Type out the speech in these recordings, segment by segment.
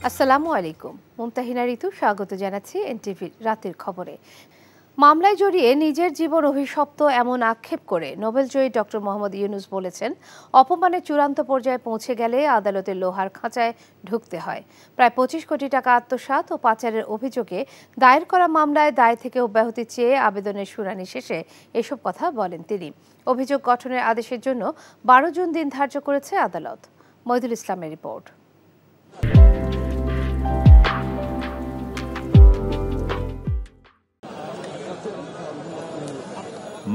আসসালামু আলাইকুম। মুমতাহিনা ঋতু স্বাগত জানাচ্ছি এনটিভির রাতের খবরে। মামলায় জড়িয়ে নিজের জীবন অভিশপ্ত এমন আক্ষেপ করে নোবেলজয়ী ডক্টর মোহাম্মদ ইউনূস বলেছেন, অপমানের চূড়ান্ত পর্যায়ে পৌঁছে গেলে আদালতের লোহার খাঁচায় ঢুকতে হয়। প্রায় 25 কোটি টাকা আত্মসাৎ ও পাচারের অভিযোগে দায়ের করা মামলায় দায় থেকে অব্যাহতি চেয়ে আবেদনের শুনানি শেষে এসব কথা বলেন তিনি। অভিযোগ গঠনের আদেশের জন্য 12 জুন দিন ধার্য করেছে আদালত। মইদুল ইসলামের রিপোর্ট।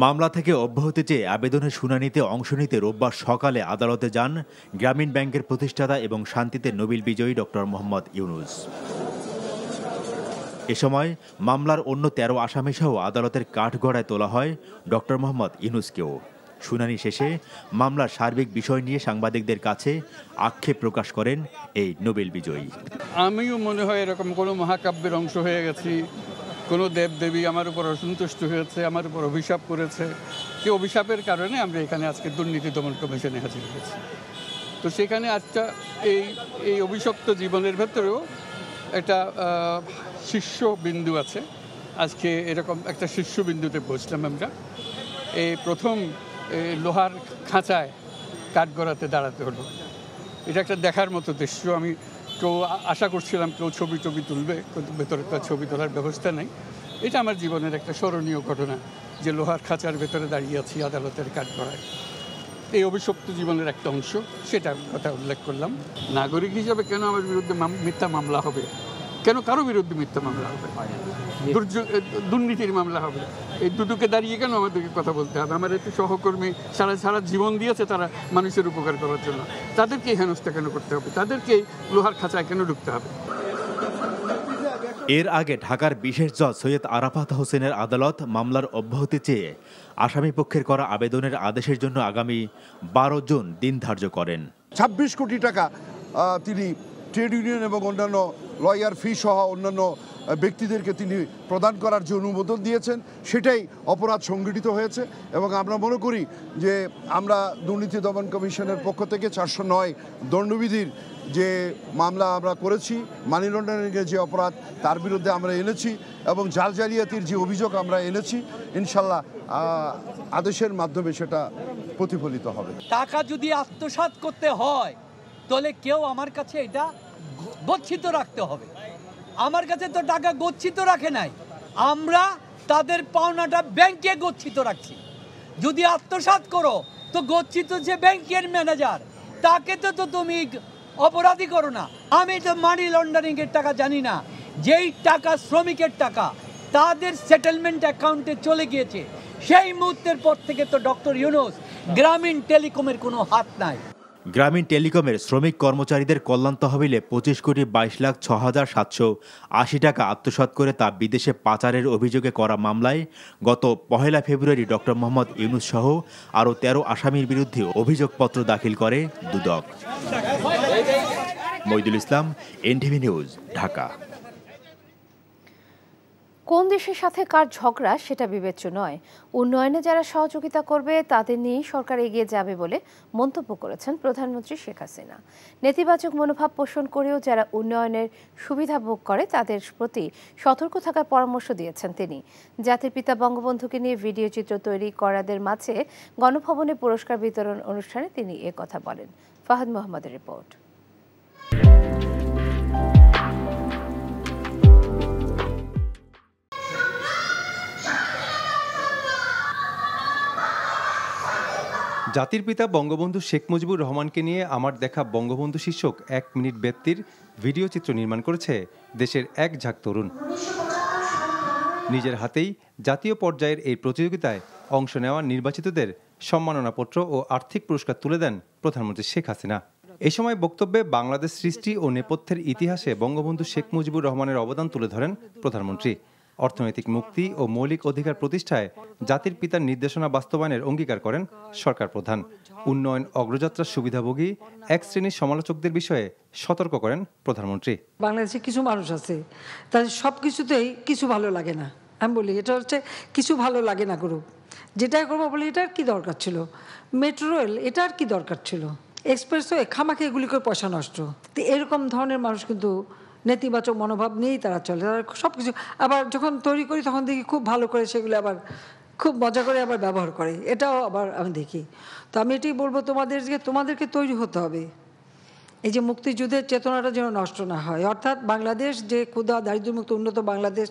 মামলা থেকে অব্যাহতি চেয়ে আবেদনের শুনানিতে অংশ নিতে রোববার সকালে আদালতে যান গ্রামীণ ব্যাংকের প্রতিষ্ঠাতা এবং শান্তিতে নোবেল বিজয়ী ডক্টর মোহাম্মদ ইউনূস। এ সময় মামলার অন্য 13 আসামিসহ আদালতের কাঠগড়ায় তোলা হয় ডক্টর মোহাম্মদ ইউনূসকেও। শুনানি শেষে মামলার সার্বিক বিষয় নিয়ে সাংবাদিকদের কাছে আক্ষেপ প্রকাশ করেন এই নোবেল বিজয়ী। আমিও মনে হয় এরকম কোনো মহাকাব্যের অংশ হয়ে গেছি, কোনো দেবদেবী আমার উপর অসন্তুষ্ট হয়েছে, আমার উপর অভিশাপ করেছে। সেই অভিশাপের কারণে আমরা এখানে আজকে দুর্নীতি দমন কমিশনে হাজির হয়েছি। তো সেখানে আজটা এই অভিশপ্ত জীবনের ভেতরেও একটা শীর্ষবিন্দু আছে। আজকে এরকম একটা শীর্ষবিন্দুতে পৌঁছলাম আমরা। এই প্রথম লোহার খাঁচায় কাঠগড়াতে দাঁড়াতে হলো। এটা একটা দেখার মতো দৃশ্য। আমি কেউ আশা করছিলাম কেউ ছবি তুলবে, কিন্তু ভেতরে তো ছবি তোলার ব্যবস্থা নেই। এটা আমার জীবনের একটা স্মরণীয় ঘটনা যে লোহার খাঁচার ভেতরে দাঁড়িয়ে আছি আদালতের কাঠগড়ায়। এই অভিশপ্ত জীবনের একটা অংশ, সেটা কথা উল্লেখ করলাম। নাগরিক হিসাবে কেন আমার বিরুদ্ধে মিথ্যা মামলা হবে? কেন কারো বিরুদ্ধে মিথ্যা মামলা হবে? দুর্নীতির মামলা হবে? এই দুটোকে দাঁড়িয়ে কেন আমাদেরকে কথা বলতে হবে? আমার একটু সহকর্মী সারা জীবন দিয়েছে তারা মানুষের উপকার করার জন্য, তাদেরকে হেনস্থা কেন করতে হবে? তাদেরকে লোহার খাঁচায় কেন ঢুকতে হবে? এর আগে ঢাকার বিশেষ জজ সৈয়দ আরাফাত হোসেনের আদালত মামলার অব্যাহতি চেয়ে আসামি পক্ষের করা আবেদনের আদেশের জন্য আগামী 12 জুন দিন ধার্য করেন। 26 কোটি টাকা তিনি ট্রেড ইউনিয়ন এবং অন্যান্য লয়ার ফি সহ অন্যান্য ব্যক্তিদেরকে তিনি প্রদান করার যে অনুমোদন দিয়েছেন, সেটাই অপরাধ সংগঠিত হয়েছে। এবং আমরা মনে করি যে আমরা দুর্নীতি দমন কমিশনের পক্ষ থেকে 409 দণ্ডবিধির যে মামলা আমরা করেছি, মানি লন্ডারিংয়ের যে অপরাধ তার বিরুদ্ধে আমরা এনেছি এবং জাল জালিয়াতির যে অভিযোগ আমরা এনেছি, ইনশাল্লাহ আদেশের মাধ্যমে সেটা প্রতিফলিত হবে। টাকা যদি আত্মসাৎ করতে হয় তাহলে কেউ আমার কাছে এটা গচ্ছিত রাখতে হবে। আমার কাছে তো টাকা গচ্ছিত রাখে নাই, আমরা তাদের পাওনাটা ব্যাংকে গচ্ছিত রাখছি। যদি আত্মসাৎ করো তো গচ্ছিত যে ব্যাংকের ম্যানেজার, তাকে তো তুমি অপরাধী করো না। আমি তো মানি লন্ডারিং এর টাকা জানি না। যেই টাকা শ্রমিকের টাকা তাদের সেটেলমেন্ট অ্যাকাউন্টে চলে গিয়েছে, সেই মুহূর্তের পর থেকে তো ডক্টর ইউনূস গ্রামীণ টেলিকমের কোনো হাত নাই। গ্রামীণ টেলিকমের শ্রমিক কর্মচারীদের কল্যাণ তহবিলে 25,22,780 টাকা আত্মসাৎ করে তা বিদেশে পাচারের অভিযোগে করা মামলায় গত 1 ফেব্রুয়ারি ডক্টর মোহাম্মদ ইউনূস সহ আরও 13 আসামির বিরুদ্ধে অভিযোগপত্র দাখিল করে দুদক। মইদুল ইসলাম, এনটিভি নিউজ, ঢাকা। কোন দেশের সাথে কার ঝগড়া সেটা বিবেচ্য নয়, উন্নয়নে যারা সহযোগিতা করবে তাদের নিয়েই সরকার এগিয়ে যাবে বলে মন্তব্য করেছেন প্রধানমন্ত্রী শেখ হাসিনা। নেতিবাচক মনোভাব পোষণ করেও যারা উন্নয়নের সুবিধা ভোগ করে তাদের প্রতি সতর্ক থাকার পরামর্শ দিয়েছেন তিনি। জাতির পিতা বঙ্গবন্ধুকে নিয়ে ভিডিও চিত্র তৈরি করাদের মাঝে গণভবনে পুরস্কার বিতরণ অনুষ্ঠানে তিনি একথা বলেন। ফাহাদ মোহাম্মদের রিপোর্ট। জাতির পিতা বঙ্গবন্ধু শেখ মুজিবুর রহমানকে নিয়ে আমার দেখা বঙ্গবন্ধু শীর্ষক 1 মিনিট ব্যক্তির ভিডিও চিত্র নির্মাণ করেছে দেশের এক ঝাঁক তরুণ। নিজের হাতেই জাতীয় পর্যায়ের এই প্রতিযোগিতায় অংশ নেওয়া নির্বাচিতদের সম্মাননাপত্র ও আর্থিক পুরস্কার তুলে দেন প্রধানমন্ত্রী শেখ হাসিনা। এ সময় বক্তব্যে বাংলাদেশ সৃষ্টি ও নেপথ্যের ইতিহাসে বঙ্গবন্ধু শেখ মুজিবুর রহমানের অবদান তুলে ধরেন প্রধানমন্ত্রী। অর্থনৈতিক মুক্তি ও মৌলিক অধিকার প্রতিষ্ঠায় জাতির পিতার নির্দেশনা বাস্তবায়নের অঙ্গীকার করেন সরকার প্রধান। উন্নয়ন অগ্রযাত্রার সুবিধাভোগী এক শ্রেণীর সমালোচকদের বিষয়ে সতর্ক করেন প্রধানমন্ত্রী। বাংলাদেশে কিছু মানুষ আছে তাদের সব কিছুতেই কিছু ভালো লাগে না। আমি বলি এটা হচ্ছে কিছু ভালো লাগে না করুক, যেটা করবো বলি এটার কি দরকার ছিল, মেট্রো রেল এটার কি দরকার ছিল, এক্সপ্রেসওয়ে খামাকে এগুলি করে পয়সা নষ্ট। তো এরকম ধরনের মানুষ কিন্তু নেতিবাচক মনোভাব নিয়েই তারা চলে, তারা সব কিছু আবার যখন তৈরি করি তখন দেখি খুব ভালো করে সেগুলো আবার খুব মজা করে আবার ব্যবহার করে, এটাও আবার আমি দেখি। তো আমি এটাই বলবো তোমাদেরকে তৈরি হতে হবে, এই যে মুক্তিযুদ্ধের চেতনাটা যেন নষ্ট না হয়, অর্থাৎ বাংলাদেশ যে ক্ষুধা দারিদ্র্যমুক্ত উন্নত বাংলাদেশ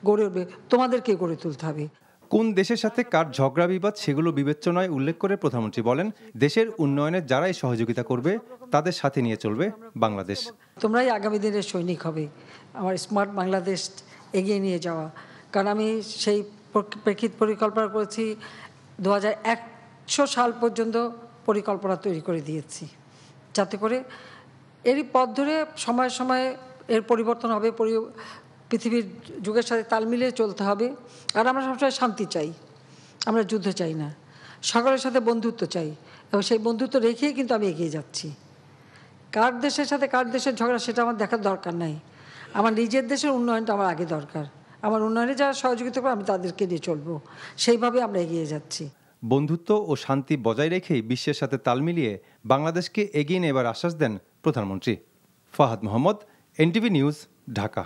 গড়ে উঠবে তোমাদেরকে গড়ে তুলতে হবে। কোন দেশের সাথে কার ঝগড়া বিবাদ সেগুলো বিবেচনায় উল্লেখ করে প্রধানমন্ত্রী বলেন, দেশের উন্নয়নে যারাই সহযোগিতা করবে তাদের সাথে নিয়ে চলবে বাংলাদেশ। তোমরাই আগামী দিনের সৈনিক হবে আমার স্মার্ট বাংলাদেশ এগিয়ে নিয়ে যাওয়া। কারণ আমি সেই প্রেক্ষিত পরিকল্পনা করেছি 2100 সাল পর্যন্ত পরিকল্পনা তৈরি করে দিয়েছি, যাতে করে এরই পথ ধরে সময়ে সময়ে এর পরিবর্তন হবে, পৃথিবীর যুগের সাথে তাল মিলিয়ে চলতে হবে। আর আমরা সবসময় শান্তি চাই, আমরা যুদ্ধ চাই না, সকলের সাথে বন্ধুত্ব চাই, এবং সেই বন্ধুত্ব রেখেই কিন্তু আমি এগিয়ে যাচ্ছি। কার দেশের সাথে কার দেশের ঝগড়া সেটা আমার দেখার দরকার নাই, আমার নিজের দেশের উন্নয়নটা আমার আগে দরকার। আমার উন্নয়নে যারা সহযোগিতা করে আমি তাদেরকে নিয়ে চলবো, সেইভাবে আমরা এগিয়ে যাচ্ছি। বন্ধুত্ব ও শান্তি বজায় রেখেই বিশ্বের সাথে তাল মিলিয়ে বাংলাদেশকে এগিয়ে নেবার আশ্বাস দেন প্রধানমন্ত্রী। Fahad Mohammad, NTV news, Dhaka.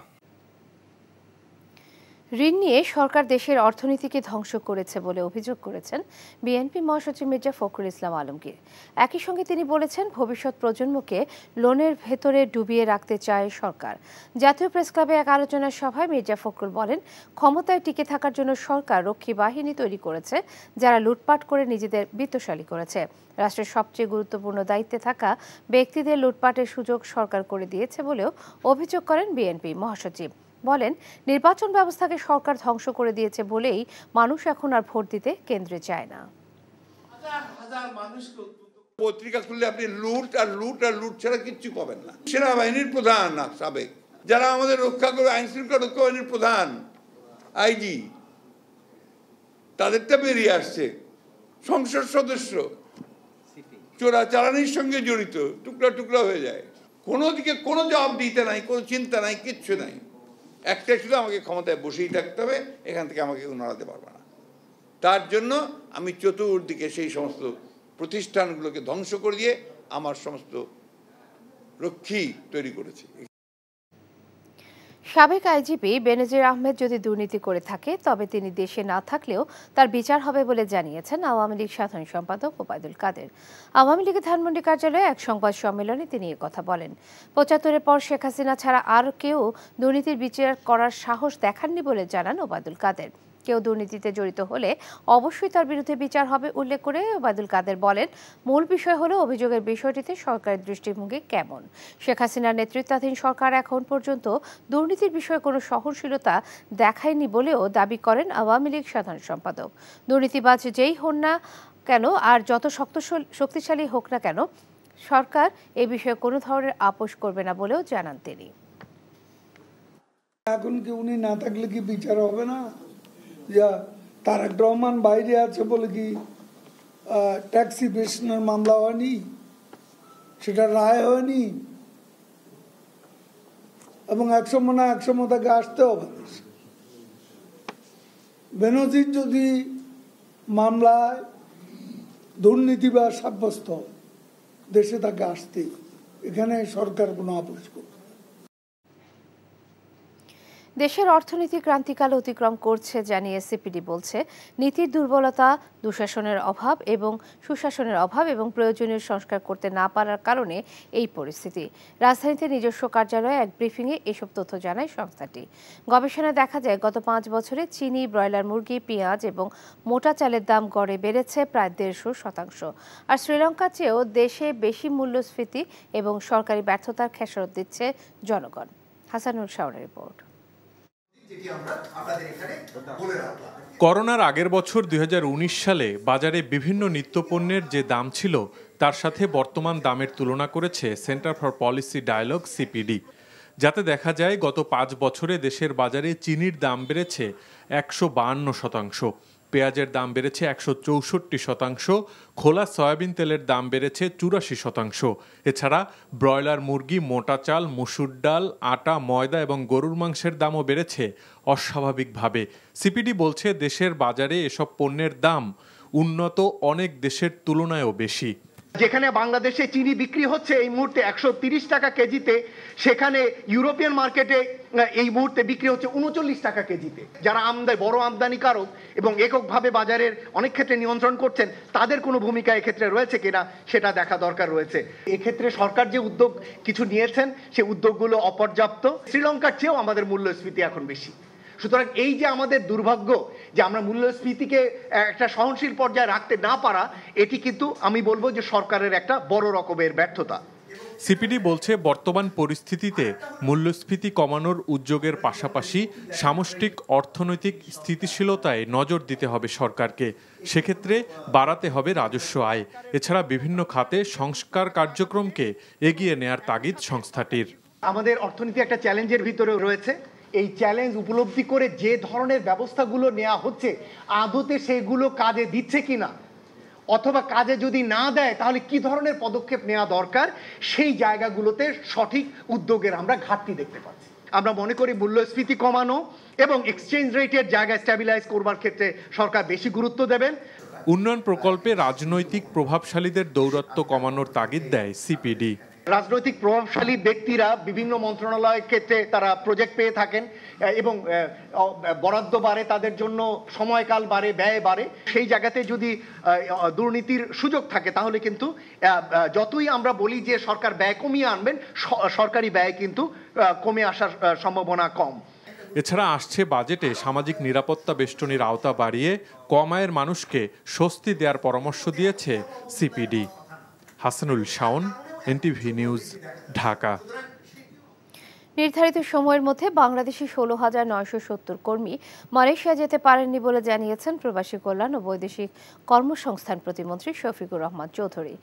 ঋণ নিয়ে সরকার দেশের অর্থনীতিকে ধ্বংস করেছে বলে অভিযোগ করেছেন বিএনপি মহাসচিব মির্জা ফখরুল ইসলাম আলমগীর। একই সঙ্গে তিনি বলেছেন, ভবিষ্যৎ প্রজন্মকে লোনের ভেতরে ডুবিয়ে রাখতে চায় সরকার। জাতীয় প্রেসক্লাবে এক আলোচনা সভায় মির্জা ফখরুল বলেন, ক্ষমতায় টিকে থাকার জন্য সরকার রক্ষী বাহিনী তৈরি করেছে, যারা লুটপাট করে নিজেদের বিত্তশালী করেছে। রাষ্ট্রের সবচেয়ে গুরুত্বপূর্ণ দায়িত্বে থাকা ব্যক্তিদের লুটপাটের সুযোগ সরকার করে দিয়েছে বলেও অভিযোগ করেন বিএনপি মহাসচিব। বলেন, নির্বাচন ব্যবস্থাকে সরকার ধ্বংস করে দিয়েছে বলেই মানুষ এখন আর ভোট দিতে কেন্দ্রে যায় না। পত্রিকা খুললে আপনি লুট আর লুট আর লুট ছাড়া কিচ্ছু পাবেন না। সেনাবাহিনীর প্রধান সাবেক, যারা আমাদের রক্ষা করবে, আইন শৃঙ্খলা রক্ষা বাহিনীর প্রধান আইজি, তাদেরটা বেরিয়ে আসছে। সংসদ সদস্য চোরাচালানির সঙ্গে জড়িত, টুকরা টুকরা হয়ে যায়। কোনো দিকে কোনো জবাব দিতে নাই, কোনো চিন্তা নাই, কিচ্ছু নাই। একটাই শুধু, আমাকে ক্ষমতায় বসেই থাকতে হবে, এখান থেকে আমাকে নড়াতে পারবে না। তার জন্য আমি চতুর্দিকে সেই সমস্ত প্রতিষ্ঠানগুলোকে ধ্বংস করে দিয়ে আমার সমস্ত রক্ষী তৈরি করেছি। সাবেক আইজিপি বেনজির আহমেদ যদি দুর্নীতি করে থাকে তবে তিনি দেশে না থাকলেও তার বিচার হবে বলে জানিয়েছেন আওয়ামী লীগ সাধারণ সম্পাদক ওবায়দুল কাদের। আওয়ামী লীগের ধানমন্ডি কার্যালয়ে এক সংবাদ সম্মেলনে তিনি কথা বলেন। ৭৫-এর পর শেখ হাসিনা ছাড়া আর কেউ দুর্নীতির বিচার করার সাহস দেখাননি বলে জানান ওবায়দুল কাদের। কেউ দুর্নীতিতে জড়িত হলে অবশ্যই তার বিরুদ্ধে বিচার হবে উল্লেখ করে ওবায়দুল কাদের বলেন, মূল বিষয় হলো অভিযোগের বিষয়টিতে সরকারের দৃষ্টিভঙ্গি কেমন। শেখ হাসিনার নেতৃত্বাধীন সরকার এখন পর্যন্ত দুর্নীতির বিষয়ে কোনো সহনশীলতা দেখায়নি বলেও দাবি করেন আওয়ামী লীগ সাধারণ সম্পাদক। দুর্নীতিবাজ যেই হন না কেন আর যত শক্তিশালী হোক না কেন, সরকার এ বিষয়ে কোনো ধরনের আপোষ করবে না বলেও জানান তিনি। এখন কি উনি না থাকলে কি বিচার হবে না? তারেক রহমান বাইরে আছে বলে কি ট্যাক্সি বেশনের মামলা হয়নি, সেটা রায় হয়নি, এবং একসময় তাকে আসতে হবে। বেনজির যদি মামলায় দুর্নীতিবাজ সাব্যস্ত দেশে তাকে আসতে, এখানে সরকার কোনো আপোষ করবে। দেশের অর্থনীতি ক্রান্তিকাল অতিক্রম করছে জানিয়ে সিপিডি বলছে, নীতির দুর্বলতা, দুঃশাসনের অভাব এবং সুশাসনের অভাব এবং প্রয়োজনীয় সংস্কার করতে না পারার কারণে এই পরিস্থিতি। রাজধানীতে নিজস্ব কার্যালয়ে এক ব্রিফিংয়ে এসব তথ্য জানায় সংস্থাটি। গবেষণায় দেখা যায়, গত 5 বছরে চিনি, ব্রয়লার মুরগি, পেঁয়াজ এবং মোটা চালের দাম গড়ে বেড়েছে প্রায় 150%। আর শ্রীলঙ্কার চেয়েও দেশে বেশি মূল্যস্ফীতি এবং সরকারি ব্যর্থতার খেসারত দিচ্ছে জনগণ। হাসানুল শাওনের রিপোর্ট। করোনার আগের বছর 2019 সালে বাজারে বিভিন্ন নিত্যপণ্যের যে দাম ছিল তার সাথে বর্তমান দামের তুলনা করেছে centre for policy dialogue CPD, যাতে দেখা যায় গত 5 বছরে দেশের বাজারে চিনির দাম বেড়েছে 152%, পেঁয়াজের দাম বেড়েছে 164%, খোলা সয়াবিন তেলের দাম বেড়েছে 84%। এছাড়া ব্রয়লার মুরগি, মোটা চাল, মসুর ডাল, আটা, ময়দা এবং গরুর মাংসের দামও বেড়েছে অস্বাভাবিকভাবে। সিপিডি বলছে, দেশের বাজারে এসব পণ্যের দাম উন্নত অনেক দেশের তুলনায়ও বেশি। যেখানে বাংলাদেশে চিনি বিক্রি হচ্ছে এই মুহূর্তে 130 টাকা কেজিতে, সেখানে ইউরোপিয়ান মার্কেটে এই মুহূর্তে বিক্রি হচ্ছে 39 টাকা কেজিতে। যারা বড় আমদানিকারক এবং এককভাবে বাজারের অনেক ক্ষেত্রে নিয়ন্ত্রণ করছেন, তাদের কোনো ভূমিকা এক্ষেত্রে রয়েছে কিনা সেটা দেখা দরকার রয়েছে। এক্ষেত্রে সরকার যে উদ্যোগ কিছু নিয়েছেন, সে উদ্যোগগুলো অপর্যাপ্ত। শ্রীলঙ্কার চেয়েও আমাদের মূল্যস্ফীতি এখন বেশি। সুতরাং এই যে আমাদের দুর্ভাগ্য যে আমরা মূল্যস্ফীতিকে একটা সহনশীল পর্যায়ে রাখতে না পারা, এটি কিন্তু আমি বলবো যে সরকারের একটা বড় রকমের ব্যর্থতা। সিপিডি বলছে বর্তমান পরিস্থিতিতে মূল্যস্ফীতি কমানোর উদ্যোগের পাশাপাশি সামষ্টিক অর্থনৈতিক স্থিতিশীলতায় নজর দিতে হবে সরকারকে। সেক্ষেত্রে বাড়াতে হবে রাজস্ব আয়। এছাড়া বিভিন্ন খাতে সংস্কার কার্যক্রমকে এগিয়ে নেয়ার তাগিদ সংস্থাটির। আমাদের অর্থনীতি একটা চ্যালেঞ্জের ভিতরে রয়েছে। এই চ্যালেঞ্জ উপলব্ধি করে যে ধরনের ব্যবস্থাগুলো নেওয়া হচ্ছে, আদতে সেগুলো কাজে দিচ্ছে কিনা, অথবা কাজে যদি না দেয় তাহলে কি ধরনের পদক্ষেপ নেওয়া দরকার, সেই জায়গাগুলোতে সঠিক উদ্যোগের আমরা ঘাটতি দেখতে পাচ্ছি। আমরা মনে করি মূল্যস্ফীতি কমানো এবং এক্সচেঞ্জ রেটের জায়গায় স্ট্যাবিলাইজ করবার ক্ষেত্রে সরকার বেশি গুরুত্ব দেবেন। উন্নয়ন প্রকল্পে রাজনৈতিক প্রভাবশালীদের দৌরাত্ম্য কমানোর তাগিদ দেয় সিপিডি। রাজনৈতিক প্রভাবশালী ব্যক্তিরা বিভিন্ন মন্ত্রণালয়ের ক্ষেত্রে তারা প্রজেক্ট পেয়ে থাকেন এবং বরাদ্দ বাড়ে, তাদের জন্য সময়কাল বাড়ে, ব্যয় বাড়ে। সেই জায়গাতে যদি দুর্নীতির সুযোগ থাকে তাহলে কিন্তু যতই আমরা বলি যে সরকার ব্যয় কমিয়ে আনবেন, সরকারি ব্যয় কিন্তু কমে আসার সম্ভাবনা কম। এছাড়া আসছে বাজেটে সামাজিক নিরাপত্তা বেষ্টনীর আওতা বাড়িয়ে কম আয়ের মানুষকে স্বস্তি দেওয়ার পরামর্শ দিয়েছে CPD. Hasanul Shaon, NTV news, Dhaka. নির্ধারিত সময়ের মধ্যে বাংলাদেশি 16,970 কর্মী মালয়েশিয়া যেতে পারেননি বলে জানিয়েছেন প্রবাসী কল্যাণ ও বৈদেশিক কর্মসংস্থান প্রতিমন্ত্রী শফিকুর রহমান চৌধুরী।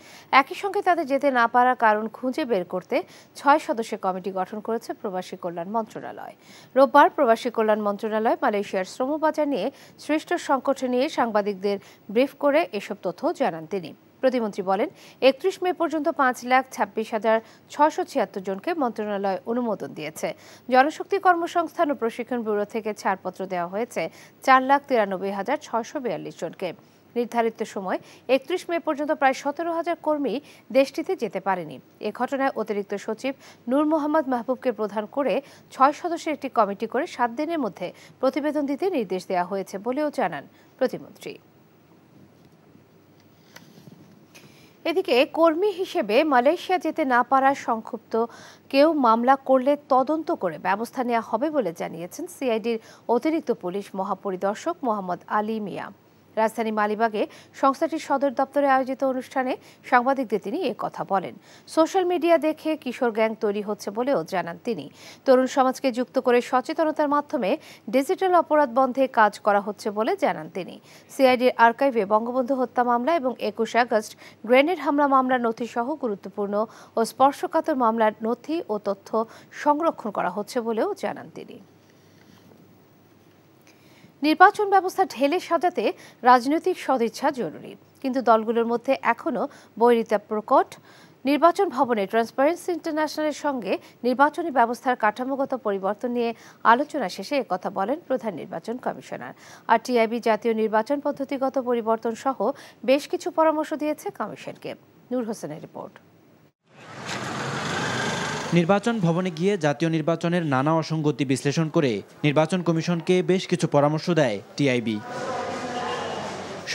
একই সঙ্গে তাদের যেতে না পারার কারণ খুঁজে বের করতে 6 সদস্যের কমিটি গঠন করেছে প্রবাসী কল্যাণ মন্ত্রণালয়। রোববার প্রবাসী কল্যাণ মন্ত্রণালয় মালয়েশিয়ার শ্রমবাজার নিয়ে সৃষ্ট সংকট নিয়ে সাংবাদিকদের ব্রিফ করে এসব তথ্য জানান তিনি। প্রতিমন্ত্রী বলেন, 31 মে পর্যন্ত 5,26,676 জনকে মন্ত্রণালয় অনুমোদন দিয়েছে। জনশক্তি কর্মসংস্থান ও প্রশিক্ষণ ব্যুরো থেকে ছাড়পত্র দেওয়া হয়েছে 4,93,642 জনকে। নির্ধারিত সময় 31 মে পর্যন্ত প্রায় 17,000 কর্মী দেশটিতে যেতে পারেনি। এ ঘটনায় অতিরিক্ত সচিব নূর মোহাম্মদ মাহবুবকে প্রধান করে 6 সদস্যের একটি কমিটি করে 7 দিনের মধ্যে প্রতিবেদন দিতে নির্দেশ দেওয়া হয়েছে বলেও জানান প্রতিমন্ত্রী। এদিকে কর্মী হিসেবে মালয়েশিয়া যেতে না পারার সংক্ষুব্ধ কেউ মামলা করলে তদন্ত করে ব্যবস্থা নেওয়া হবে বলে জানিয়েছেন সিআইডির অতিরিক্ত পুলিশ মহাপরিদর্শক মোহাম্মদ আলী মিয়া। রাজধানী মালিবাগে সংস্থাটির সদর দপ্তরে আয়োজিত অনুষ্ঠানে সাংবাদিকদের তিনি কথা বলেন। সোশ্যাল মিডিয়া দেখে কিশোর গ্যাং তৈরি হচ্ছে বলেও জানান তিনি। তরুণ সমাজকে যুক্ত করে সচেতনতার মাধ্যমে ডিজিটাল অপরাধ বন্ধে কাজ করা হচ্ছে বলে জানান তিনি। সিআইডির আর্কাইভে বঙ্গবন্ধু হত্যা মামলা এবং 21 আগস্ট গ্রেনেড হামলা মামলার নথি সহ গুরুত্বপূর্ণ ও স্পর্শকাতর মামলার নথি ও তথ্য সংরক্ষণ করা হচ্ছে বলেও জানান তিনি। নির্বাচন ব্যবস্থা ঢেলে সাজাতে রাজনৈতিক সদিচ্ছা জরুরি, কিন্তু দলগুলোর মধ্যে এখনও বৈরিতা প্রকট। নির্বাচন ভবনে ট্রান্সপারেন্সি ইন্টারন্যাশনালের সঙ্গে নির্বাচনী ব্যবস্থার কাঠামোগত পরিবর্তন নিয়ে আলোচনা শেষে একথা বলেন প্রধান নির্বাচন কমিশনার। আর টিআইবি জাতীয় নির্বাচন পদ্ধতিগত পরিবর্তন সহ বেশ কিছু পরামর্শ দিয়েছে কমিশনকে। নূর হোসেনের রিপোর্ট। নির্বাচন ভবনে গিয়ে জাতীয় নির্বাচনের নানা অসঙ্গতি বিশ্লেষণ করে নির্বাচন কমিশনকে বেশ কিছু পরামর্শ দেয় টিআইবি।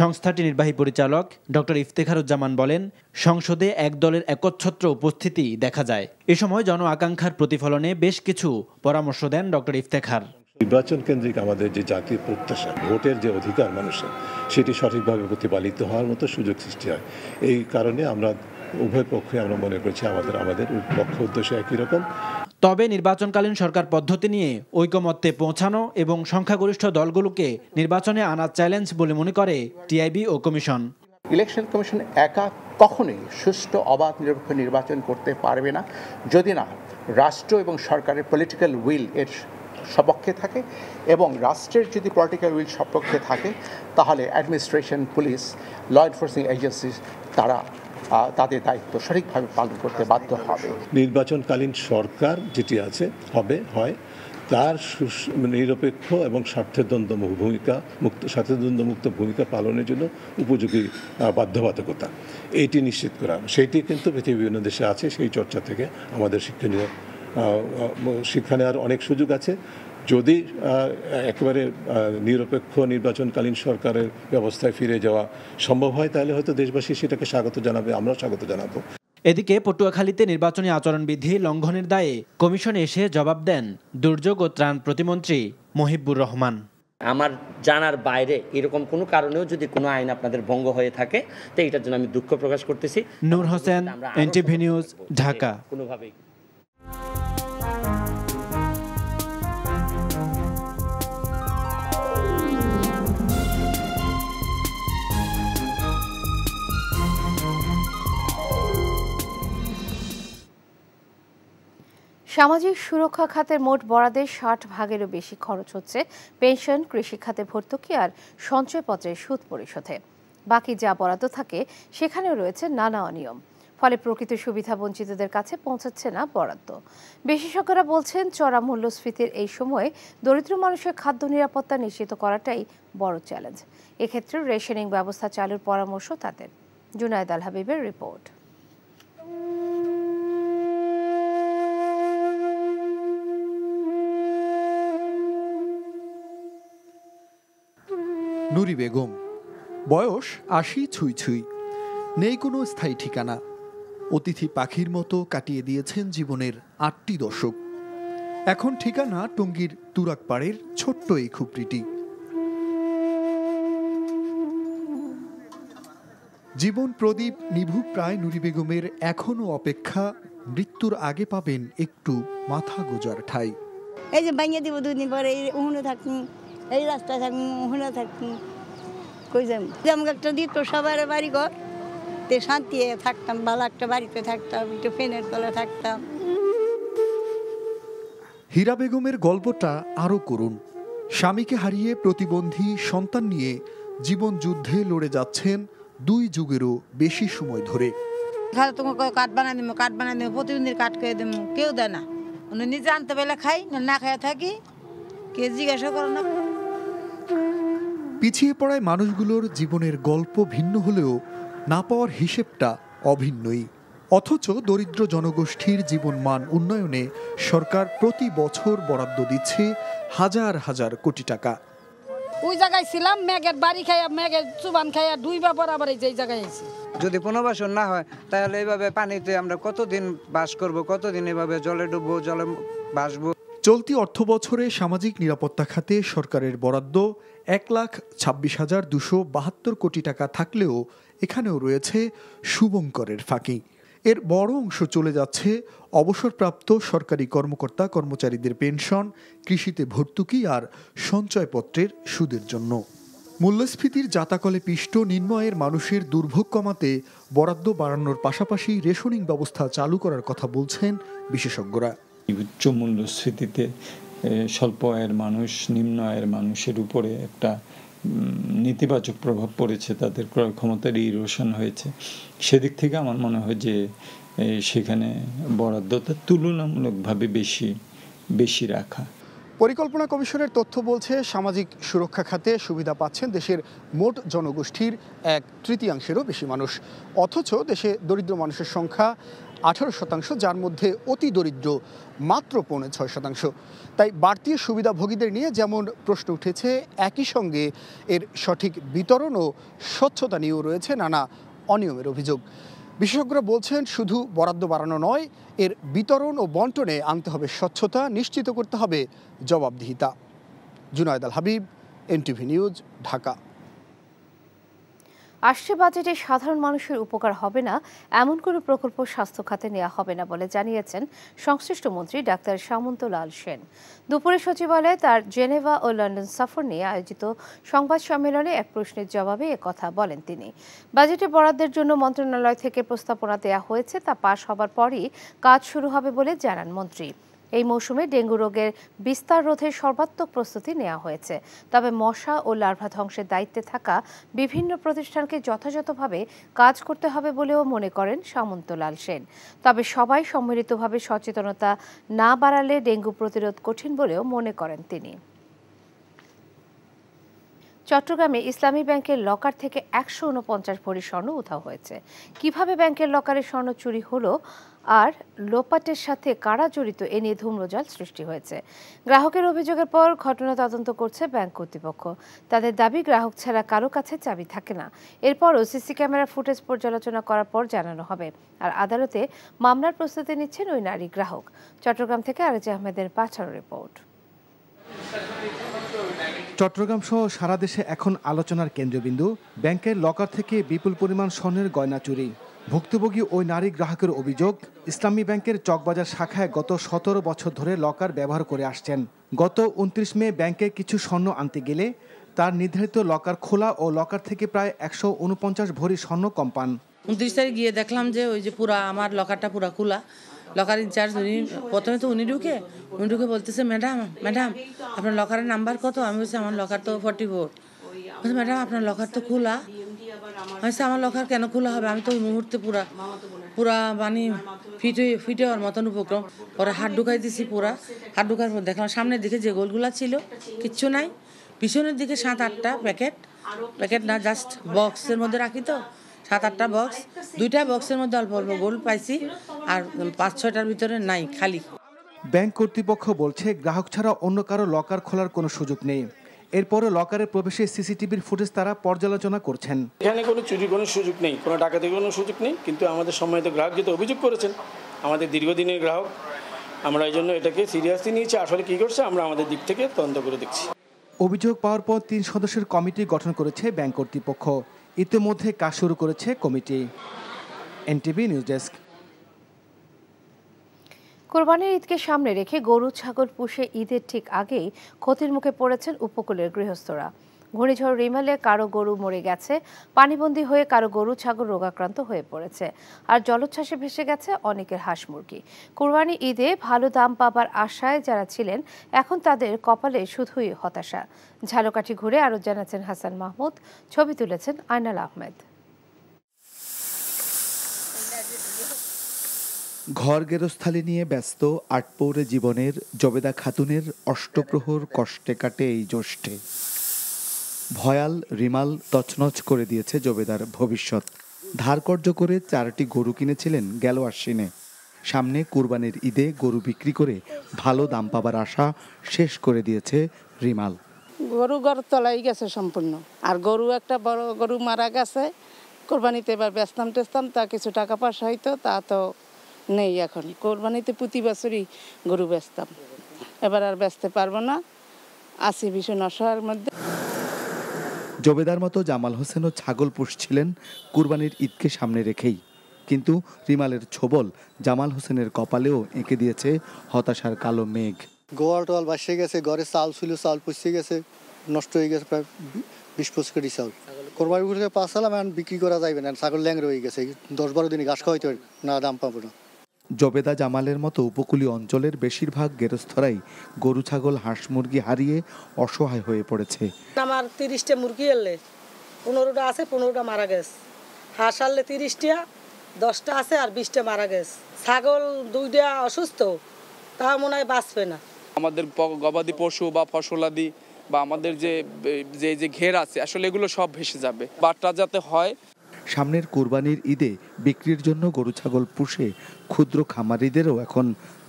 সংস্থাটির নির্বাহী পরিচালক ডক্টর ইফতেখারুজ্জামান বলেন, সংসদে এক দলের একচ্ছত্র উপস্থিতি দেখা যায়। এ সময় জন আকাঙ্ক্ষার প্রতিফলনে বেশ কিছু পরামর্শ দেন ডক্টর ইফতেখার। নির্বাচন কেন্দ্রিক আমাদের যে জাতীয় প্রত্যাশা, ভোটের যে অধিকার মানুষের, সেটি সঠিকভাবে প্রতিপালিত হওয়ার মতো সুযোগ সৃষ্টি হয়। এই কারণে আমরা উভয় পক্ষে আমরা মনে করছি আমাদের লক্ষ্য উদ্দেশ্য একই রকম। তবে নির্বাচনকালীন সরকার পদ্ধতি নিয়ে ঐকমত্যে পৌঁছানো এবং সংখ্যাগরিষ্ঠ দলগুলোকে নির্বাচনে আনা চ্যালেঞ্জ বলে মনে করে টিআইবি ও কমিশন। ইলেকশন কমিশন একা কখনোই সুষ্ঠু অবাধ নিরপেক্ষ নির্বাচন করতে পারবে না যদি না রাষ্ট্র এবং সরকারের পলিটিক্যাল উইল এর সপক্ষে থাকে, এবং রাষ্ট্রের যদি পলিটিক্যাল উইল সপক্ষে থাকে তাহলে administration, police, law enforcing agencies তারা তাদের দায়িত্ব সঠিকভাবে পালন করতে বাধ্য হবে। নির্বাচনকালীন সরকার যেটি আছে হয় তার নিরপেক্ষ এবং স্বার্থদ্বন্দ্বমুক্ত ভূমিকা পালনের জন্য উপযোগী বাধ্যবাধকতা এইটি নিশ্চিত করা, সেইটি কিন্তু পৃথিবীর বিভিন্ন দেশে আছে। সেই চর্চা থেকে আমাদের শিক্ষা নেওয়ার অনেক সুযোগ আছে। যদি একেবারে নিরপেক্ষ নির্বাচনকালীন সরকারের ব্যবস্থায় ফিরে যাওয়া সম্ভব হয়, তাহলে হয়তো দেশবাসী সেটাকে স্বাগত জানাবে, আমরাও স্বাগত জানাবো। এদিকে পটুয়াখালীতে নির্বাচনী আচরণবিধি লঙ্ঘনের দায়ে কমিশনে এসে জবাব দেন দুর্যোগ ও ত্রাণ প্রতিমন্ত্রী মহিবুর রহমান। আমার জানার বাইরে এরকম কোনো কারণেও যদি কোনো আইন আপনাদের ভঙ্গ হয়ে থাকে, তো এটার জন্য আমি দুঃখ প্রকাশ করতেছি। নূর হোসেন, এনটিভি নিউজ, ঢাকা। কোনোভাবেই সামাজিক সুরক্ষা খাতের মোট বরাদ্দের 60% বেশি খরচ হচ্ছে পেনশন, কৃষি খাতে ভর্তুকি আর সঞ্চয়পত্রের সুদ পরিশোধে। বাকি যা বরাদ্দ থাকে সেখানেও রয়েছে নানা অনিয়ম, ফলে প্রকৃত সুবিধা বঞ্চিতদের কাছে পৌঁছাচ্ছে না বরাদ্দ। বিশেষজ্ঞরা বলছেন, চড়া মূল্যস্ফীতির এই সময়ে দরিদ্র মানুষের খাদ্য নিরাপত্তা নিশ্চিত করাটাই বড় চ্যালেঞ্জ। এক্ষেত্রে রেশনিং ব্যবস্থা চালুর পরামর্শ তাদের। জুনায়েদ আল হাবিবের রিপোর্ট। নুরি বেগম, বয়স ৮০ ছুঁই ছুঁই, নেই কোনো স্থায়ী ঠিকানা। অতিথি পাখির মতো কাটিয়ে দিয়েছেন জীবনের ৮টি দশক। এখন ঠিকানা টঙ্গীর তুরাকপাড়ের ছোট্ট এই খুপড়িটি। জীবন প্রদীপ নিভুক প্রায় নুরি বেগমের এখনো অপেক্ষা মৃত্যুর আগে পাবেন একটু মাথা গোজার ঠাই। এই যে ভাঙিয়ে দিব 2 দিন পরে, ওখানে থাকুন, এই রাস্তায় থাকুন, ওখানে থাকুন, কই যাম। আমাকে একটা দিত সবার বাড়ি ঘর, তে শান্তি থাকতাম, ভালো একটা বাড়িতে থাকতাম, একটু ফ্যানের তলে থাকতাম। হীরা বেগমের গল্পটা আরও করুন। স্বামীকে হারিয়ে প্রতিবন্ধী সন্তান নিয়ে জীবন যুদ্ধে লড়ে যাচ্ছেন 2 যুগেরও বেশি সময় ধরে। খালি তোমাকে কাঠ বানাই দেবো, প্রতিবন্ধীর কাঠ খেয়ে দেবো, কেউ দেয় না। উনি নিজে আনতে পেলে খাই, না খাইয়া থাকি, কে জিজ্ঞাসা করে না। পিছিয়ে পড়ায় মানুষগুলোর জীবনের গল্প ভিন্ন হলেও না পাওয়ার হিসেবটা অভিন্নই। অথচ দরিদ্র জনগোষ্ঠীর জীবনমান উন্নয়নে সরকার প্রতি বছর বরাদ্দ দিচ্ছে হাজার হাজার কোটি টাকা। ওই জায়গায় ছিলাম, মেঘের বাড়ি খাইয়া, মেঘের চুবান খাইয়া 2 বার বরাবর এই জায়গায় আছি। যদি পুনর্বাসন না হয়, তাহলে এইভাবে পানিতে আমরা কতদিন বাস করব, কতদিন এভাবে জলে ডুববো, জলে ভাসবো। চলতি অর্থবছরে সামাজিক নিরাপত্তা খাতে সরকারের বরাদ্দ 1,26,272 কোটি টাকা থাকলেও এখানেও রয়েছে শুভঙ্করের ফাঁকি। এর বড় অংশ চলে যাচ্ছে অবসরপ্রাপ্ত সরকারি কর্মকর্তা কর্মচারীদের পেনশন, কৃষিতে ভর্তুকি আর সঞ্চয়পত্রের সুদের জন্য। মূল্যস্ফীতির জাতাকলে পিষ্ট নিম্ন আয়ের মানুষের দুর্ভোগ কমাতে বরাদ্দ বাড়ানোর পাশাপাশি রেশনিং ব্যবস্থা চালু করার কথা বলছেন বিশেষজ্ঞরা। উচ্চ মূল্যস্ফীতিতে স্বল্প আয়ের মানুষ, নিম্ন আয়ের মানুষের উপরে একটা নেতিবাচক প্রভাব পড়েছে, তাদের ক্রয় ক্ষমতার ইরোশন হয়েছে। সেদিক থেকে আমার মনে হয় যে সেখানে বরাদ্দটা তুলনামূলকভাবে বেশি রাখা। পরিকল্পনা কমিশনের তথ্য বলছে, সামাজিক সুরক্ষা খাতে সুবিধা পাচ্ছেন দেশের মোট জনগোষ্ঠীর 1/3 বেশি মানুষ। অথচ দেশে দরিদ্র মানুষের সংখ্যা 18%, যার মধ্যে অতি দরিদ্র মাত্র 6.5%। তাই বাড়তি সুবিধাভোগীদের নিয়ে যেমন প্রশ্ন উঠেছে, একই সঙ্গে এর সঠিক বিতরণ ও স্বচ্ছতা নিয়েও রয়েছে নানা অনিয়মের অভিযোগ। বিশেষজ্ঞরা বলছেন, শুধু বরাদ্দ বাড়ানো নয়, এর বিতরণ ও বন্টনে আনতে হবে স্বচ্ছতা, নিশ্চিত করতে হবে জবাবদিহিতা। জুনায়েদ আল হাবিব, এনটিভি নিউজ, ঢাকা। আসছে বাজেটে সাধারণ মানুষের উপকার হবে না এমন কোনো প্রকল্প স্বাস্থ্য খাতে নেওয়া হবে না বলে জানিয়েছেন সংশ্লিষ্ট মন্ত্রী ডাক্তার সামন্ত লাল সেন। দুপুরে সচিবালয়ে তার জেনেভা ও লন্ডন সফর নিয়ে আয়োজিত সংবাদ সম্মেলনে এক প্রশ্নের জবাবে একথা বলেন তিনি। বাজেটে বরাদ্দের জন্য মন্ত্রণালয় থেকে প্রস্তাবনা দেওয়া হয়েছে, তা পাশ হবার পরই কাজ শুরু হবে বলে জানান মন্ত্রী। এই মৌসুমে ডেঙ্গু রোগের বিস্তার রোধে সর্বাত্মক প্রস্তুতি নেওয়া হয়েছে। তবে মশা ও লার্ভা ধ্বংসের দায়িত্বে থাকা বিভিন্ন প্রতিষ্ঠানকে যথাযথভাবে কাজ করতে হবে বলেও মনে করেন সামন্তলাল সেন। তবে সবাই সম্মিলিতভাবে সচেতনতা না বাড়ালে ডেঙ্গু প্রতিরোধ কঠিন বলেও মনে করেন তিনি। চট্টগ্রামে ইসলামী ব্যাংকের লকার থেকে 149 ভরি স্বর্ণ উধাও হয়েছে। কিভাবে ব্যাংকের লকারে স্বর্ণ চুরি হলো আর লোপাটের সাথে কারা জড়িত এ নিয়ে ধূম্রজাল সৃষ্টি হয়েছে। গ্রাহকের অভিযোগের পর ঘটনা তদন্ত করছে ব্যাংক কর্তৃপক্ষ। তাদের দাবি, গ্রাহক ছাড়া কারো কাছে চাবি থাকে না। এরপরও সিসি ক্যামেরা ফুটেজ পর্যালোচনা করার পর জানানো হবে। আর আদালতে মামলার প্রস্তুতি নিচ্ছেন ওই নারী গ্রাহক। চট্টগ্রাম থেকে আরেজ আহমেদের পাঠানো রিপোর্ট। চট্টগ্রাম সহ সারা দেশে এখন আলোচনার কেন্দ্রবিন্দু ব্যাংকের লকার থেকে বিপুল পরিমাণ স্বর্ণের গয়না চুরি। ভুক্তভোগী ওই নারী গ্রাহকের অভিযোগ, ইসলামী ব্যাংকের চকবাজার শাখায় গত 17 বছর ধরে লকার ব্যবহার করে আসছেন। গত 29 মে ব্যাংকে কিছু স্বর্ণ আনতে গেলে তার নির্ধারিত লকার খোলা ও লকার থেকে প্রায় 149 ভরি স্বর্ণ কম পান। 29 তারিখ গিয়ে দেখলাম যে ওই যে পুরা আমার লকারটা পুরা খোলা। লকার ইনচার্জ প্রথমে তো উনি ঢুকে বলতেছে, ম্যাডাম আপনার লকারের নাম্বার কত? আমি বলছি আমার লকার তো 44। বলছি ম্যাডাম আপনার লকার তো খোলা। আমি আমার লকার কেন খোলা হবে? আমি তো ওই মুহূর্তে পুরা মানে ফিটে হওয়ার মতন উপক্রম। পরে হাত ঢুকাই দিছি, পুরা হাত ঢুকার পর দেখলাম সামনের দিকে যে গোলগুলা ছিল কিচ্ছু নাই, পিছনের দিকে 7-8টা প্যাকেট না, জাস্ট বক্সের মধ্যে রাখি তো 7-8টা বক্স, 2টা বক্সের মধ্যে অল্প অল্প গোল্ড পাইছি আর 5-6টার ভিতরে নাই, খালি। ব্যাংক কর্তৃপক্ষ বলছে গ্রাহক ছাড়া অন্য কারো লকার খোলার কোনো সুযোগ নেই। এরপরে লকারে প্রবেশে সিসিটিভির ফুটেজ তারা পর্যালোচনা করছেন। এখানে কোনো চুরির কোনো সুযোগ নেই, কোনো ডাকাতির কোনো সুযোগ নেই, কিন্তু আমাদের সম্মানিত গ্রাহক যেহেতু অভিযোগ করেছেন, আমাদের দীর্ঘদিনের গ্রাহক, আমরা এই জন্য এটাকে সিরিয়াসলি নিয়েছি। আসলে কি করছে আমরা আমাদের দিক থেকে তদন্ত করে দেখছি। অভিযোগ পাওয়ার পর 3 সদস্যের কমিটি গঠন করেছে ব্যাংক কর্তৃপক্ষ। ইতিমধ্যে কাজ শুরু করেছে কমিটি। NTV news desk. কোরবানির ঈদকে সামনে রেখে গরু ছাগল পুষে ঈদের ঠিক আগেই ক্ষতির মুখে পড়েছেন উপকূলের গৃহস্থরা। ঘূর্ণিঝড় রিমালে কারো গরু মরে গেছে, পানিবন্দী হয়ে কারো গরু ছাগল রোগাক্রান্ত হয়ে পড়েছে, আর জলোচ্ছ্বাসে ভেসে গেছে অনেকের হাঁস মুরগি। কোরবানি ঈদে ভালো দাম পাবার আশায় যারা ছিলেন, এখন তাদের কপালে শুধুই হতাশা। ঝালকাঠি ঘুরে আরও জানাচ্ছেন হাসান মাহমুদ, ছবি তুলেছেন আয়নাল আহমেদ। ঘর গেরস্থালি নিয়ে ব্যস্ত আটপৌরে জীবনের জবেদা খাতুনের অষ্টপ্রহর কষ্টে কাটে এই জ্যৈষ্ঠে। ভয়াল রিমাল তছনছ করে দিয়েছে জবেদার ভবিষ্যৎ। ধারকর্য করে 4টি গরু কিনেছিলেন গেল আশ্বিনে। সামনে কুরবানির ঈদে গরু বিক্রি করে ভালো দাম পাবার আশা শেষ করে দিয়েছে রিমাল। গরু ঘর তলাই গেছে সম্পূর্ণ, আর গরু একটা বড় গরু মারা গেছে। কোরবানিতে এবার বেচতাম তা কিছু টাকা পয়সা হইতো, তা তো নেই এখন। কোরবানিতে প্রতি বছরই গরু বেচতাম, এবার আর বেচতে পারবো না, আছি ভীষণ অসহায়ের মধ্যে। জবেদার মতো জামাল হোসেনও ছাগল পুষছিলেন কুরবানির ঈদকে সামনে রেখেই, কিন্তু রিমালের ছোবল জামাল হোসেনের কপালেও এঁকে দিয়েছে হতাশার কালো মেঘ। গোয়াল টোয়াল বাসে গেছে, ঘরে চাল ছিল, চাল পুষে গেছে, নষ্ট হয়ে গেছে প্রায় 20-25 কেজি চাল। কোরবানি করে পাঁচালাম, এখন বিক্রি করা যাবে না, ছাগল ল্যাংড়ে হয়ে গেছে। 10-12 দিন ঘাস খাওয়াইতে না, দাম পাবো না। জবেদা জামালের মতো উপকূলীয় অঞ্চলের বেশিরভাগ গেরস্থরাই গরু ছাগল হাঁস মুরগি হারিয়ে অসহায় হয়ে পড়েছে। আমার 30টা মুরগি এলে 15টা আছে, 15টা মারা গেছে। হাঁস আনলে 30টা, 10টা আছে আর 20টা মারা গেছে। ছাগল 2টা অসুস্থ, তা মনে হয় বাঁচবে না। আমাদের গবাদি পশু বা ফসলাদি বা আমাদের যে ঘের আছে, আসলে এগুলো সব ভেসে যাবে। বাট্টা যাতে হয়। সামনের কুরবানির ঈদে বিক্রির জন্য গরু ছাগল পুষে ক্ষুদ্র খামারিদেরও এখন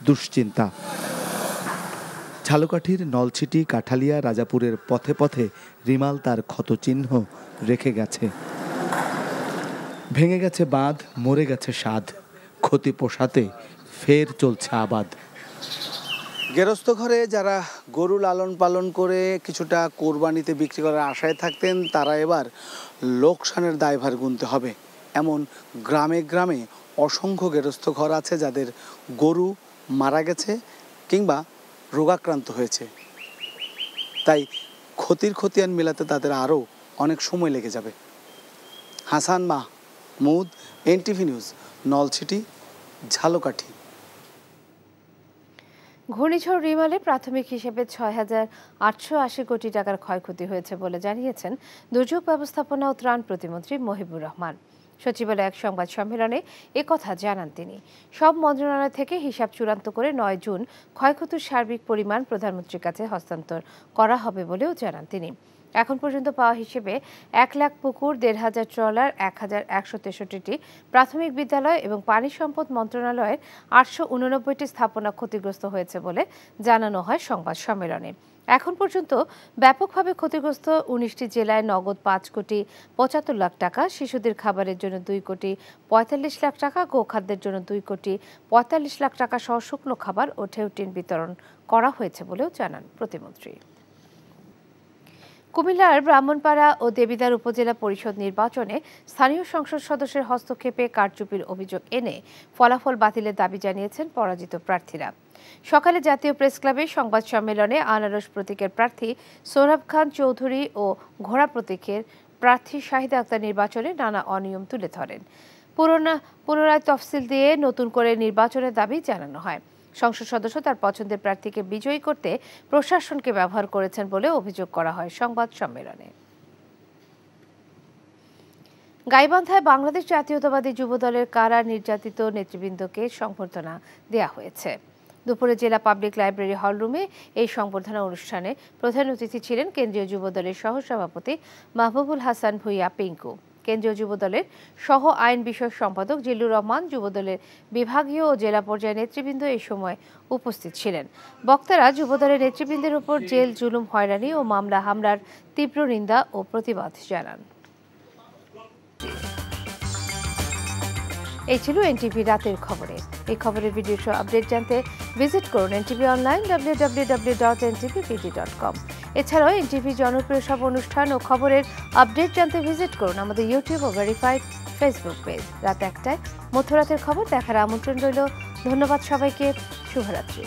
দুশ্চিন্তা। ঝালকাঠির নলছিটি, কাঠালিয়া, রাজাপুরের পথে পথে রিমাল তার ক্ষতচিহ্ন রেখে গেছে। ভেঙে গেছে বাঁধ, মরে গেছে সাধ, ক্ষতি পোষাতে ফের চলছে আবাদ। গেরস্থ ঘরে যারা গরু লালন পালন করে কিছুটা কোরবানিতে বিক্রি করার আশায় থাকতেন, তারা এবার লোকসানের দায়ভার গুনতে হবে। এমন গ্রামে গ্রামে অসংখ্য গেরস্থ ঘর আছে যাদের গরু মারা গেছে কিংবা রোগাক্রান্ত হয়েছে। তাই ক্ষতির খতিয়ান মেলাতে তাদের আরও অনেক সময় লেগে যাবে। Hasan Mahmud, NTV news, Nalchity, Jhalokathi. ঘূর্ণিঝড় রিমালে প্রাথমিক হিসেবে ৬,৮৮০ কোটি টাকার ক্ষয়ক্ষতি হয়েছে বলে জানিয়েছেন দুর্যোগ ব্যবস্থাপনা ও ত্রাণ প্রতিমন্ত্রী মহিবুর রহমান। সচিবালয়ে এক সংবাদ সম্মেলনে একথা জানান তিনি। সব মন্ত্রণালয় থেকে হিসাব চূড়ান্ত করে ৯ জুন ক্ষয়ক্ষতির সার্বিক পরিমাণ প্রধানমন্ত্রীর কাছে হস্তান্তর করা হবে বলেও জানান তিনি। এখন পর্যন্ত পাওয়া হিসেবে ১ লাখ পুকুর, ১,৫০০ ট্রলার, ১,১৬৩টি প্রাথমিক বিদ্যালয় এবং পানি সম্পদ মন্ত্রণালয়ের ৮৮৯টি স্থাপনা ক্ষতিগ্রস্ত হয়েছে বলে জানানো হয় সংবাদ সম্মেলনে। এখন পর্যন্ত ব্যাপকভাবে ক্ষতিগ্রস্ত ১৯টি জেলায় নগদ ৫ কোটি ৭৫ লাখ টাকা, শিশুদের খাবারের জন্য ২ কোটি ৪৫ লাখ টাকা, গোখাদ্যের জন্য ২ কোটি ৪৫ লাখ টাকা সহ শুকনো খাবার ও ঢেউটিন বিতরণ করা হয়েছে বলেও জানান প্রতিমন্ত্রী। কুমিল্লার ব্রাহ্মণপাড়া ও দেবিদ্বার উপজেলা পরিষদ নির্বাচনে স্থানীয় সংসদ সদস্যের হস্তক্ষেপে কারচুপির অভিযোগ এনে ফলাফল বাতিলের দাবি জানিয়েছেন পরাজিত প্রার্থীরা। সকালে জাতীয় প্রেস ক্লাবে সংবাদ সম্মেলনে আনারস প্রতীকের প্রার্থী সোহরাব খান চৌধুরী ও ঘোড়া প্রতীকের প্রার্থী শাহিদা আক্তার নির্বাচনে নানা অনিয়ম তুলে ধরেন। পুনরায় তফসিল দিয়ে নতুন করে নির্বাচনের দাবি জানানো হয়। সংসদ সদস্য তার পছন্দের প্রার্থীকে বিজয়ী করতে প্রশাসনকে ব্যবহার করেছেন বলে অভিযোগ করা হয় সংবাদ সম্মেলনে। গাইবান্ধায় বাংলাদেশ জাতীয়তাবাদী যুবদলের কারা নির্যাতিত নেতৃবৃন্দকে সংবর্ধনা দেয়া হয়েছে। দুপুরে জেলা পাবলিক লাইব্রেরি হলরুমে এই সংবর্ধনা অনুষ্ঠানে প্রধান অতিথি ছিলেন কেন্দ্রীয় যুবদলের সহসভাপতি মাহবুবুল হাসান ভূঁইয়া পিঙ্কু, কেন্দ্রীয় যুবদলের সহ আইন বিষয়ক সম্পাদক জিল্লুর রহমান, যুবদলের বিভাগীয় ও জেলা পর্যায়ের নেতৃবৃন্দ এই সময় উপস্থিত ছিলেন। বক্তারা যুবদলের নেতৃবৃন্দের উপর জেল জুলুম, হয়রানি ও মামলা হামলার তীব্র নিন্দা ও প্রতিবাদ জানান। এই ছিল এনটিভি রাতের খবরে। এই খবরের ভিডিও সহ আপডেট জানতে ভিজিট করুন এনটিভি অনলাইন www.ntvpd.com। এছাড়াও এনটিভি জনপ্রিয় সব অনুষ্ঠান ও খবরের আপডেট জানতে ভিজিট করুন আমাদের ইউটিউব ও ভেরিফাইড ফেসবুক পেজ। রাত ১টায় মধ্যরাতের খবর দেখার আমন্ত্রণ রইল। ধন্যবাদ সবাইকে। শুভরাত্রি।